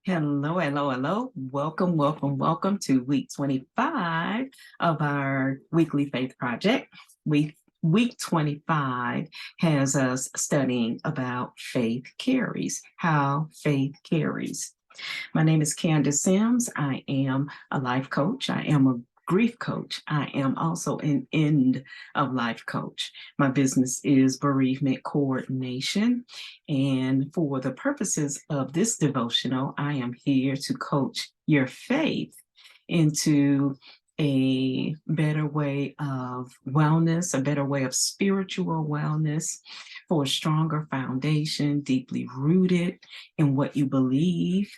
Hello, hello, hello. Welcome, welcome, welcome to week 25 of our weekly faith project. Week 25 has us studying about faith carries, how faith carries. My name is Candace Sims. I am a life coach. I am a grief coach. I am also an end of life coach. My business is bereavement coordination. And for the purposes of this devotional, I am here to coach your faith into a better way of wellness, a better way of spiritual wellness, for a stronger foundation, deeply rooted in what you believe,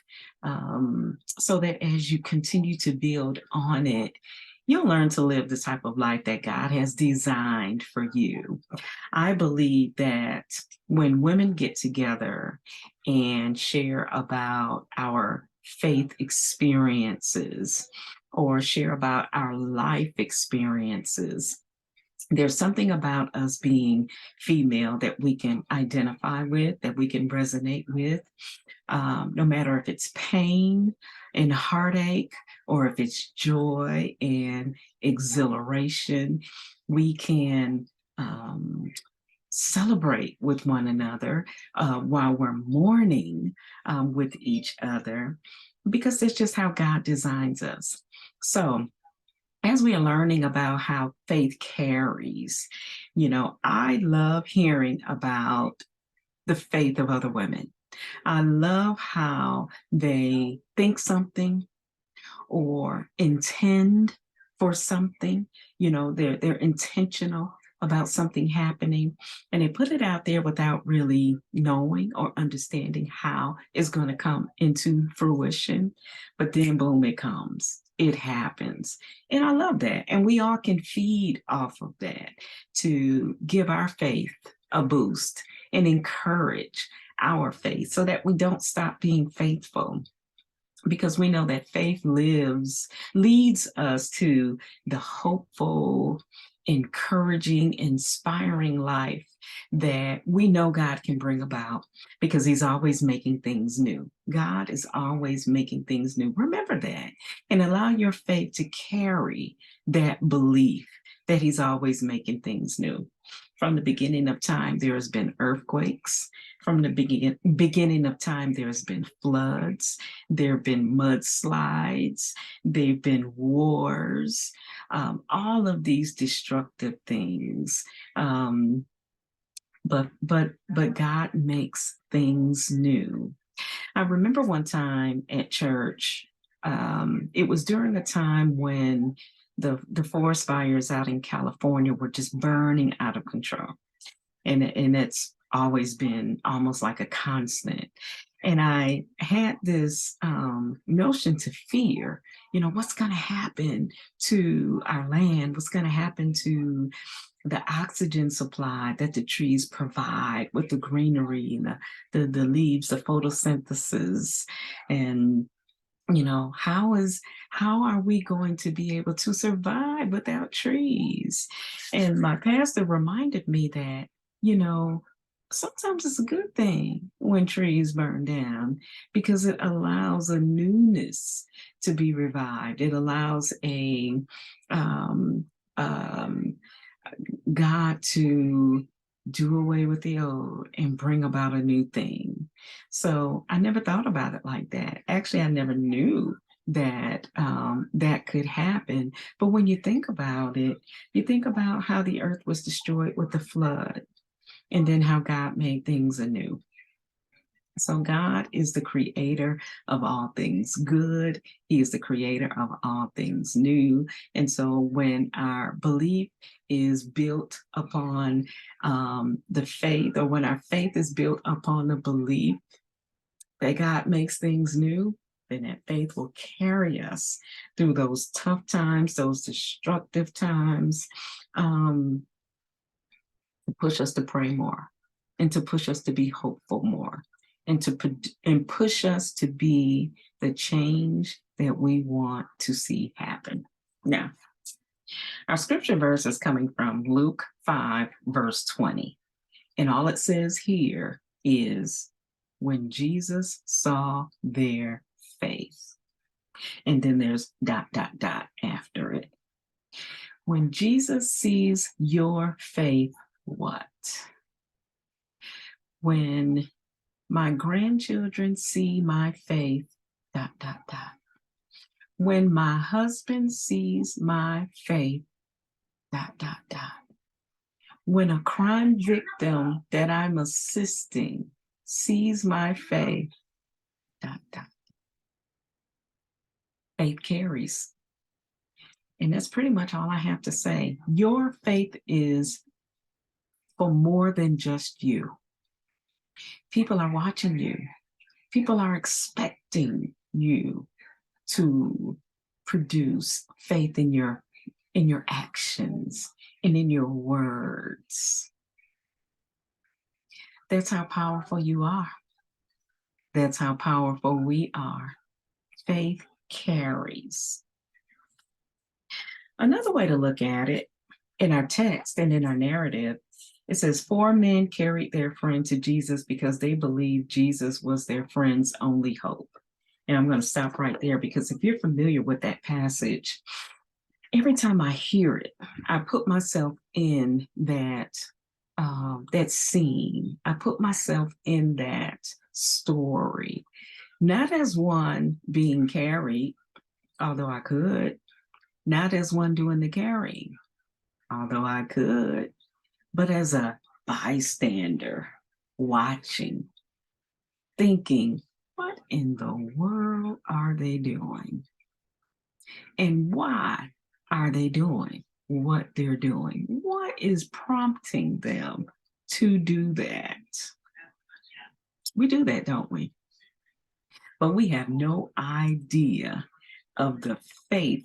so that as you continue to build on it, you'll learn to live the type of life that God has designed for you. I believe that when women get together and share about our faith experiences or share about our life experiences, there's something about us being female that we can identify with, that we can resonate with, no matter if it's pain and heartache or if it's joy and exhilaration. We can celebrate with one another while we're mourning with each other, because that's just how God designs us. So, as we are learning about how faith carries, I love hearing about the faith of other women. I love how they think something or intend for something. They're intentional about something happening, and they put it out there without really knowing or understanding how it's going to come into fruition. But then boom, it comes. It happens. And I love that. And we all can feed off of that to give our faith a boost and encourage our faith so that we don't stop being faithful, because we know that faith leads us to the hopeful, encouraging, inspiring life that we know God can bring about, because he's always making things new. God is always making things new. Remember that, and allow your faith to carry that belief that he's always making things new. From the beginning of time, there has been earthquakes. From the beginning of time, there has been floods. There have been mudslides. There have been wars. All of these destructive things. But God makes things new. I remember one time at church. It was during a time when the forest fires out in California were just burning out of control, and it's always been almost like a constant. And I had this notion to fear, what's going to happen to our land? What's going to happen to the oxygen supply that the trees provide with the greenery and the leaves, the photosynthesis, and how are we going to be able to survive without trees? And my pastor reminded me that, you know, sometimes it's a good thing when trees burn down, because it allows a newness to be revived. It allows a um, um, God to do away with the old and bring about a new thing. So I never thought about it like that. Actually, I never knew that that could happen. But when you think about it, you think about how the earth was destroyed with the flood, and then how God made things anew. So God is the creator of all things good. He is the creator of all things new. And so when our belief is built upon the faith, or when our faith is built upon the belief that God makes things new, then that faith will carry us through those tough times, those destructive times, to push us to pray more, and to push us to be hopeful more, and and push us to be the change that we want to see happen. Now, our scripture verse is coming from Luke 5, verse 20. And all it says here is, when Jesus saw their And then there's ... after it. When Jesus sees your faith, what? When my grandchildren see my faith, ... When my husband sees my faith, ... When a crime victim that I'm assisting sees my faith, ... Faith carries. And that's pretty much all I have to say. Your faith is for more than just you. People are watching you. People are expecting you to produce faith in your actions and in your words. That's how powerful you are. That's how powerful we are. Faith carries. Another way to look at it, in our text and in our narrative, it says 4 men carried their friend to Jesus because they believed Jesus was their friend's only hope. And I'm going to stop right there, because if you're familiar with that passage, every time I hear it, I put myself in that scene. I put myself in that story, not as one being carried, although I could, not as one doing the carrying, although I could, but as a bystander watching, thinking, what in the world are they doing? And why are they doing what they're doing? What is prompting them to do that? We do that, don't we? But we have no idea of the faith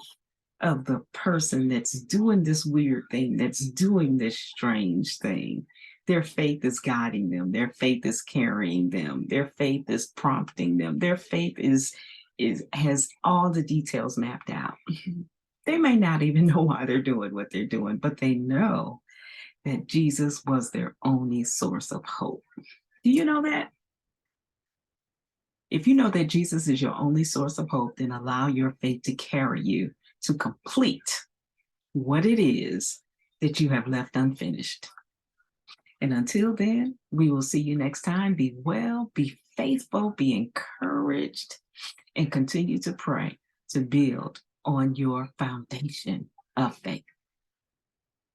of the person that's doing this weird thing, that's doing this strange thing. Their faith is guiding them. Their faith is carrying them. Their faith is prompting them. Their faith has all the details mapped out. They may not even know why they're doing what they're doing, but they know that Jesus was their only source of hope. Do you know that? If you know that Jesus is your only source of hope, then allow your faith to carry you to complete what it is that you have left unfinished. And until then, we will see you next time. Be well, be faithful, be encouraged, and continue to pray to build on your foundation of faith.